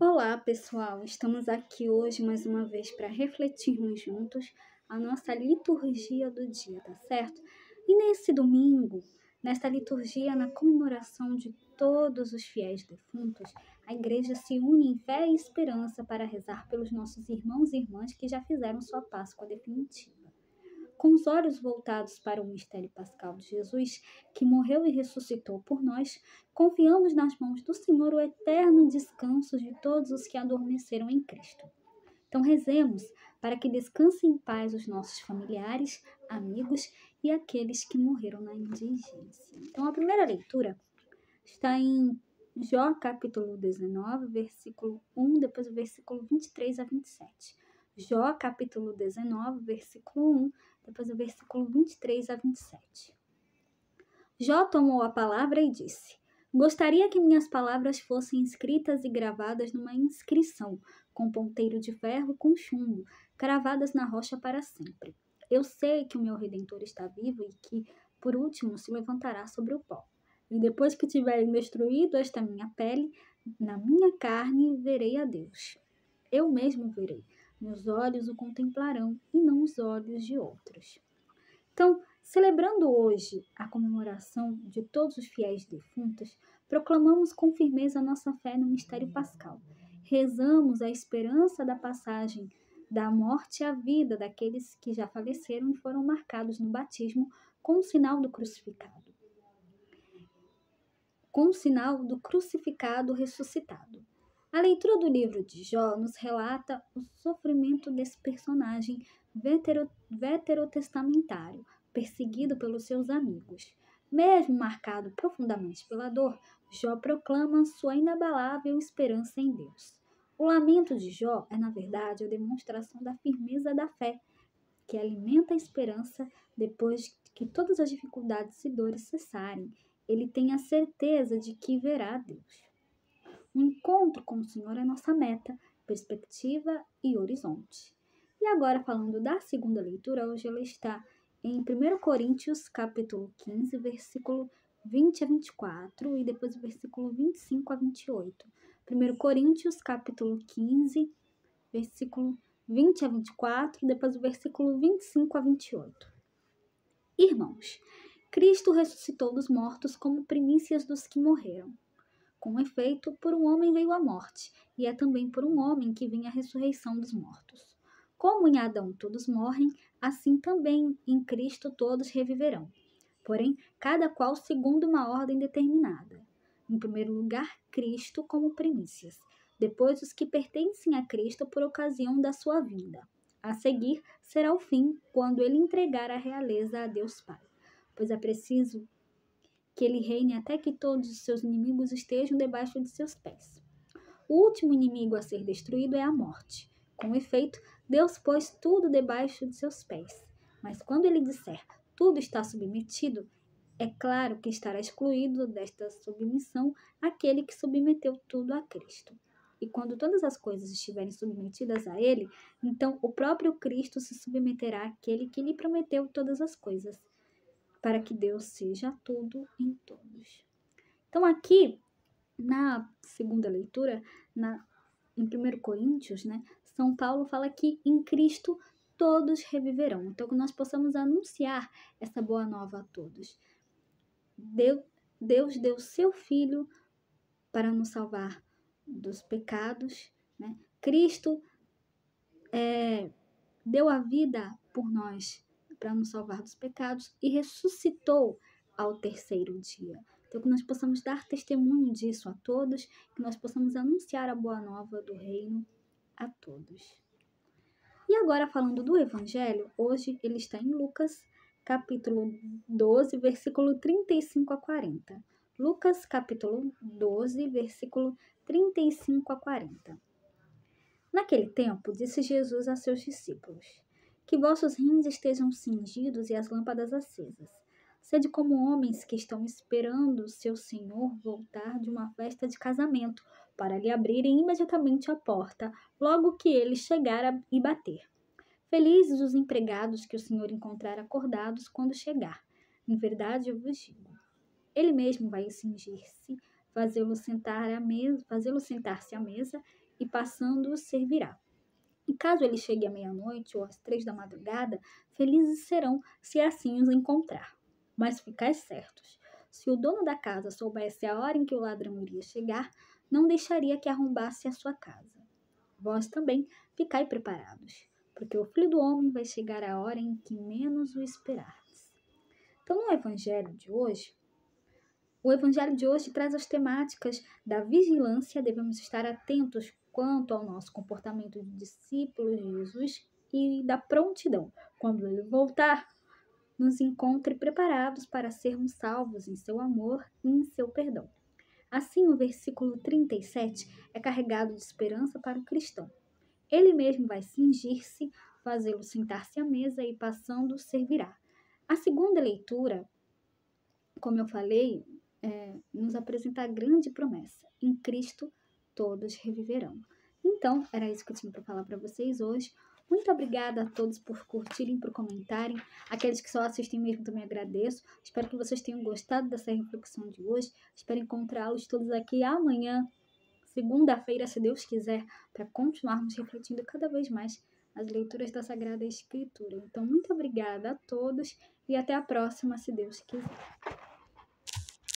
Olá, pessoal! Estamos aqui hoje mais uma vez para refletirmos juntos a nossa liturgia do dia, tá certo? E nesse domingo, nesta liturgia, na comemoração de todos os fiéis defuntos, a igreja se une em fé e esperança para rezar pelos nossos irmãos e irmãs que já fizeram sua Páscoa definitiva. Com os olhos voltados para o mistério pascal de Jesus, que morreu e ressuscitou por nós, confiamos nas mãos do Senhor o eterno descanso de todos os que adormeceram em Cristo. Então rezemos para que descansem em paz os nossos familiares, amigos e aqueles que morreram na indigência. Então a primeira leitura está em Jó capítulo 19, versículo 1, depois o versículo 23 a 27. Jó capítulo 19, versículo 1, depois o versículo 23 a 27. Jó tomou a palavra e disse: Gostaria que minhas palavras fossem escritas e gravadas numa inscrição, com ponteiro de ferro e com chumbo, cravadas na rocha para sempre. Eu sei que o meu Redentor está vivo e que, por último, se levantará sobre o pó. E depois que tiverem destruído esta minha pele, na minha carne verei a Deus. Eu mesmo verei. Meus olhos o contemplarão e não os olhos de outros. Então, celebrando hoje a comemoração de todos os fiéis defuntos, proclamamos com firmeza nossa fé no mistério pascal. Rezamos a esperança da passagem da morte à vida daqueles que já faleceram e foram marcados no batismo com o sinal do crucificado. Com o sinal do crucificado ressuscitado. A leitura do livro de Jó nos relata o sofrimento desse personagem veterotestamentário, perseguido pelos seus amigos. Mesmo marcado profundamente pela dor, Jó proclama sua inabalável esperança em Deus. O lamento de Jó é, na verdade, a demonstração da firmeza da fé, que alimenta a esperança depois que todas as dificuldades e dores cessarem. Ele tem a certeza de que verá Deus. O encontro com o Senhor é nossa meta, perspectiva e horizonte. E agora, falando da segunda leitura, hoje ela está em 1 Coríntios, capítulo 15, versículo 20 a 24, e depois o versículo 25 a 28. 1 Coríntios, capítulo 15, versículo 20 a 24, depois o versículo 25 a 28. Irmãos, Cristo ressuscitou dos mortos como primícias dos que morreram. Com efeito, por um homem veio a morte, e é também por um homem que vem a ressurreição dos mortos. Como em Adão todos morrem, assim também em Cristo todos reviverão. Porém, cada qual segundo uma ordem determinada. Em primeiro lugar, Cristo como primícias, depois os que pertencem a Cristo por ocasião da sua vinda. A seguir, será o fim, quando ele entregar a realeza a Deus Pai. Pois é preciso que ele reine até que todos os seus inimigos estejam debaixo de seus pés. O último inimigo a ser destruído é a morte. Com efeito, Deus pôs tudo debaixo de seus pés. Mas quando ele disser tudo está submetido, é claro que estará excluído desta submissão aquele que submeteu tudo a Cristo. E quando todas as coisas estiverem submetidas a ele, então o próprio Cristo se submeterá àquele que lhe prometeu todas as coisas, para que Deus seja tudo em todos. Então aqui, na segunda leitura, em 1 Coríntios, São Paulo fala que em Cristo todos reviverão. Então que nós possamos anunciar essa boa nova a todos. Deus deu seu Filho para nos salvar dos pecados. Cristo deu a vida por nós para nos salvar dos pecados e ressuscitou ao terceiro dia. Então, que nós possamos dar testemunho disso a todos, que nós possamos anunciar a boa nova do reino a todos. E agora, falando do Evangelho, hoje ele está em Lucas, capítulo 12, versículo 35 a 40. Lucas, capítulo 12, versículo 35 a 40. Naquele tempo, disse Jesus a seus discípulos: Que vossos rins estejam cingidos e as lâmpadas acesas. Sede como homens que estão esperando seu senhor voltar de uma festa de casamento, para lhe abrirem imediatamente a porta, logo que ele chegar e bater. Felizes os empregados que o senhor encontrar acordados quando chegar. Em verdade eu vos digo, ele mesmo vai cingir-se, fazê-lo sentar-se à mesa e passando servirá. E caso ele chegue à meia-noite ou às 3 da madrugada, felizes serão se assim os encontrar. Mas ficai certos, se o dono da casa soubesse a hora em que o ladrão iria chegar, não deixaria que arrombasse a sua casa. Vós também ficai preparados, porque o Filho do Homem vai chegar à hora em que menos o esperardes. Então, no o Evangelho de hoje traz as temáticas da vigilância, devemos estar atentos quanto ao nosso comportamento de discípulos de Jesus e da prontidão. Quando ele voltar, nos encontre preparados para sermos salvos em seu amor e em seu perdão. Assim, o versículo 37 é carregado de esperança para o cristão. Ele mesmo vai cingir-se, fazê-lo sentar-se à mesa e, passando, servirá. A segunda leitura, como eu falei, nos apresenta a grande promessa. Em Cristo, todos reviverão. Então, era isso que eu tinha para falar para vocês hoje. Muito obrigada a todos por curtirem, por comentarem. Aqueles que só assistem mesmo também agradeço. Espero que vocês tenham gostado dessa reflexão de hoje. Espero encontrá-los todos aqui amanhã, segunda-feira, se Deus quiser, para continuarmos refletindo cada vez mais as leituras da Sagrada Escritura. Então, muito obrigada a todos e até a próxima, se Deus quiser.